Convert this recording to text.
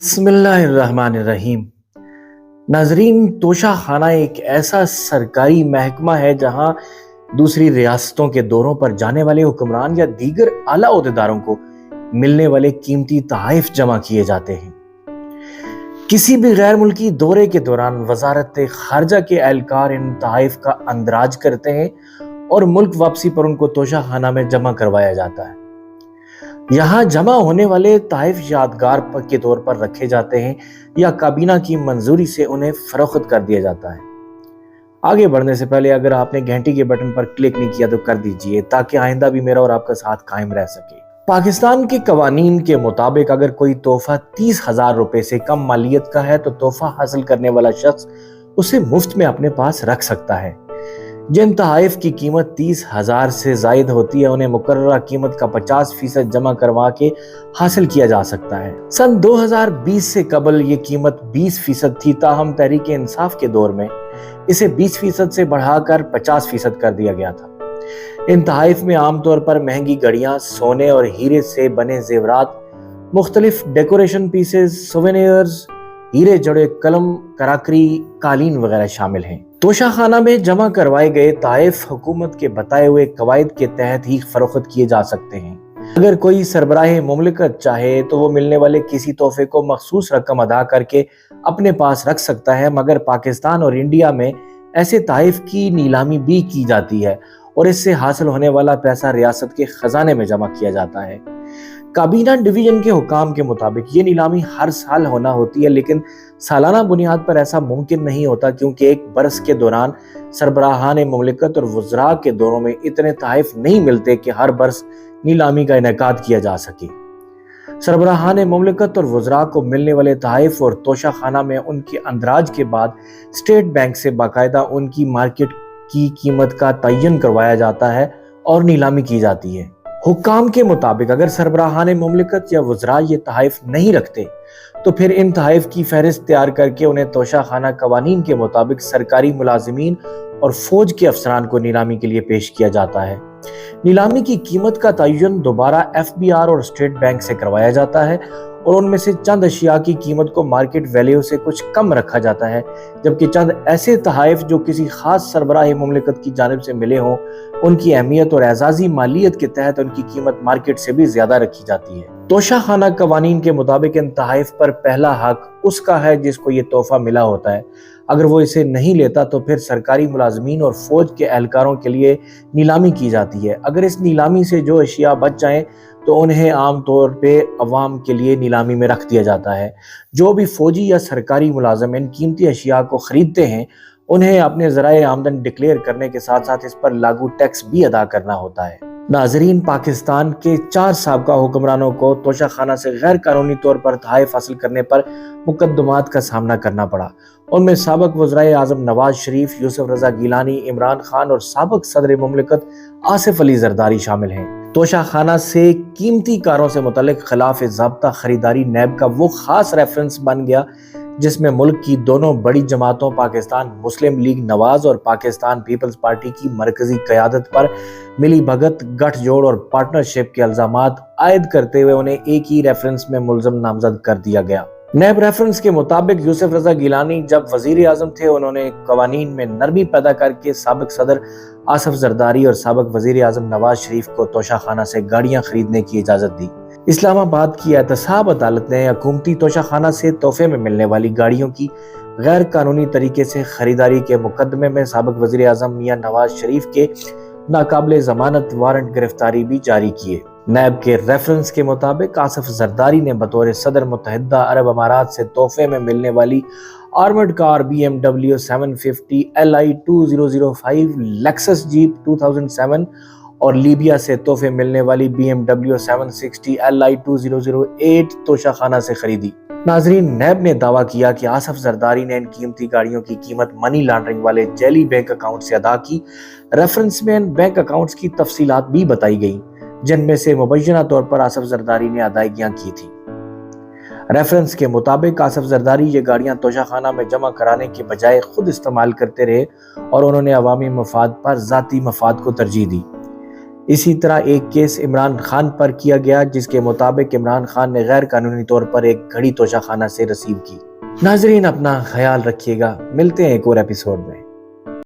بسم اللہ الرحمن الرحیم۔ ناظرین، توشہ خانہ ایک ایسا سرکاری محکمہ ہے جہاں دوسری ریاستوں کے دوروں پر جانے والے حکمران یا دیگر اعلیٰ عہدیداروں کو ملنے والے قیمتی تحائف جمع کیے جاتے ہیں۔ کسی بھی غیر ملکی دورے کے دوران وزارت خارجہ کے اہلکار ان تحائف کا اندراج کرتے ہیں اور ملک واپسی پر ان کو توشہ خانہ میں جمع کروایا جاتا ہے۔ یہاں جمع ہونے والے تحائف یادگار کے طور پر رکھے جاتے ہیں یا کابینہ کی منظوری سے انہیں فروخت کر دیا جاتا ہے۔ آگے بڑھنے سے پہلے اگر آپ نے گھنٹی کے بٹن پر کلک نہیں کیا تو کر دیجئے تاکہ آئندہ بھی میرا اور آپ کا ساتھ قائم رہ سکے۔ پاکستان کے قوانین کے مطابق اگر کوئی تحفہ 30,000 روپے سے کم مالیت کا ہے تو تحفہ حاصل کرنے والا شخص اسے مفت میں اپنے پاس رکھ سکتا ہے۔ جن تحائف کی قیمت 30,000 سے زائد ہوتی ہے انہیں مقررہ قیمت کا 50% جمع کروا کے حاصل کیا جا سکتا ہے۔ سن 2020 سے قبل یہ قیمت 20% تھی، تاہم تحریک انصاف کے دور میں اسے 20% سے بڑھا کر 50% کر دیا گیا تھا۔ ان تحائف میں عام طور پر مہنگی گھڑیاں، سونے اور ہیرے سے بنے زیورات، مختلف ڈیکوریشن پیسز، سووینئرز، ہیرے جڑے قلم، کراکری، قالین وغیرہ شامل ہیں۔ توشہ خانہ میں جمع کروائے گئے تحائف حکومت کے بتائے ہوئے قواعد کے تحت ہی فروخت کیے جا سکتے ہیں۔ اگر کوئی سربراہ مملکت چاہے تو وہ ملنے والے کسی تحفے کو مخصوص رقم ادا کر کے اپنے پاس رکھ سکتا ہے، مگر پاکستان اور انڈیا میں ایسے تحائف کی نیلامی بھی کی جاتی ہے اور اس سے حاصل ہونے والا پیسہ ریاست کے خزانے میں جمع کیا جاتا ہے۔ کابینہ ڈویژن کے حکام کے مطابق یہ نیلامی ہر سال ہونا ہوتی ہے، لیکن سالانہ بنیاد پر ایسا ممکن نہیں ہوتا کیونکہ ایک برس کے دوران سربراہان مملکت اور وزراء کے دوروں میں اتنے تحائف نہیں ملتے کہ ہر برس نیلامی کا انعقاد کیا جا سکے۔ سربراہان مملکت اور وزراء کو ملنے والے تحائف اور توشہ خانہ میں ان کے اندراج کے بعد اسٹیٹ بینک سے باقاعدہ ان کی مارکیٹ کی قیمت کا تعین کروایا جاتا ہے اور نیلامی کی جاتی ہے۔ حکام کے مطابق اگر سربراہان مملکت یا وزراء یہ تحائف نہیں رکھتے تو پھر ان تحائف کی فہرست تیار کر کے انہیں توشہ خانہ قوانین کے مطابق سرکاری ملازمین اور فوج کے افسران کو نیلامی کے لیے پیش کیا جاتا ہے۔ نیلامی کی قیمت کا تعین دوبارہ FBR اور اسٹیٹ بینک سے کروایا جاتا ہے اور ان میں سے چند اشیاء کی قیمت کو مارکیٹ ویلیو سے کچھ کم رکھا جاتا ہے، جبکہ چند ایسے تحائف جو کسی خاص سربراہ مملکت کی جانب سے ملے ہوں ان کی اہمیت اور اعزازی مالیت کے تحت ان کی قیمت مارکیٹ سے بھی زیادہ رکھی جاتی ہے۔ توشہ خانہ قوانین کے مطابق ان تحائف پر پہلا حق اس کا ہے جس کو یہ تحفہ ملا ہوتا ہے۔ اگر وہ اسے نہیں لیتا تو پھر سرکاری ملازمین اور فوج کے اہلکاروں کے لیے نیلامی کی جاتی ہے۔ اگر اس نیلامی سے جو اشیاء بچ جائیں تو انہیں عام طور پہ عوام کے لیے نیلامی میں رکھ دیا جاتا ہے۔ جو بھی فوجی یا سرکاری ملازم ان قیمتی اشیاء کو خریدتے ہیں انہیں اپنے ذرائع آمدن ڈکلیئر کرنے کے ساتھ ساتھ اس پر لاگو ٹیکس بھی ادا کرنا ہوتا ہے۔ ناظرین، پاکستان کے 4 سابقہ حکمرانوں کو توشہ خانہ سے غیر قانونی طور پر تحائف حاصل کرنے پر مقدمات کا سامنا کرنا پڑا۔ ان میں سابق وزرائے اعظم نواز شریف، یوسف رضا گیلانی، عمران خان اور سابق صدر مملکت آصف علی زرداری شامل ہیں۔ توشہ خانہ سے قیمتی کاروں سے متعلق خلاف ضابطہ خریداری نیب کا وہ خاص ریفرنس بن گیا جس میں ملک کی دونوں بڑی جماعتوں پاکستان مسلم لیگ نواز اور پاکستان پیپلز پارٹی کی مرکزی قیادت پر ملی بھگت، گٹھ جوڑ اور پارٹنرشپ کے الزامات عائد کرتے ہوئے انہیں ایک ہی ریفرنس میں ملزم نامزد کر دیا گیا۔ نیب ریفرنس کے مطابق یوسف رضا گیلانی جب وزیر اعظم تھے انہوں نے قوانین میں نرمی پیدا کر کے سابق صدر آصف زرداری اور سابق وزیر اعظم نواز شریف کو توشہ خانہ سے گاڑیاں خریدنے کی اجازت دی۔ اسلام آباد کی احتساب عدالت نے حکومتی توشہ خانہ سے تحفے میں ملنے والی گاڑیوں کی غیر قانونی طریقے سے خریداری کے مقدمے میں سابق وزیر اعظم میاں نواز شریف کے ناقابل ضمانت وارنٹ گرفتاری بھی جاری کیے۔ نیب کے ریفرنس کے مطابق آصف زرداری نے بطور صدر متحدہ عرب امارات سے تحفے میں ملنے والی آرمڈ کار BMW 750 LI 2005، لیکسس جیپ 2007 اور لیبیا سے تحفے ملنے والی BMW 760 LI 2008 توشہ خانہ سے خریدی۔ ناظرین، نیب نے دعویٰ کیا کہ آصف زرداری نے ان قیمتی گاڑیوں کی قیمت منی لانڈرنگ والے جعلی بینک اکاؤنٹ سے ادا کی۔ ریفرنس میں ان بینک اکاؤنٹس کی تفصیلات بھی بتائی گئیں جن میں سے مبینہ طور پر آصف زرداری نے ادائیگیاں کی تھیں۔ ریفرنس کے مطابق آصف زرداری یہ گاڑیاں توشہ خانہ میں جمع کرانے کے بجائے خود استعمال کرتے رہے اور انہوں نے عوامی مفاد پر ذاتی مفاد کو ترجیح دی۔ اسی طرح ایک کیس عمران خان پر کیا گیا جس کے مطابق عمران خان نے غیر قانونی طور پر ایک گھڑی توشہ خانہ سے رسیو کی۔ ناظرین اپنا خیال رکھیے گا، ملتے ہیں ایک اور ایپیسوڈ میں۔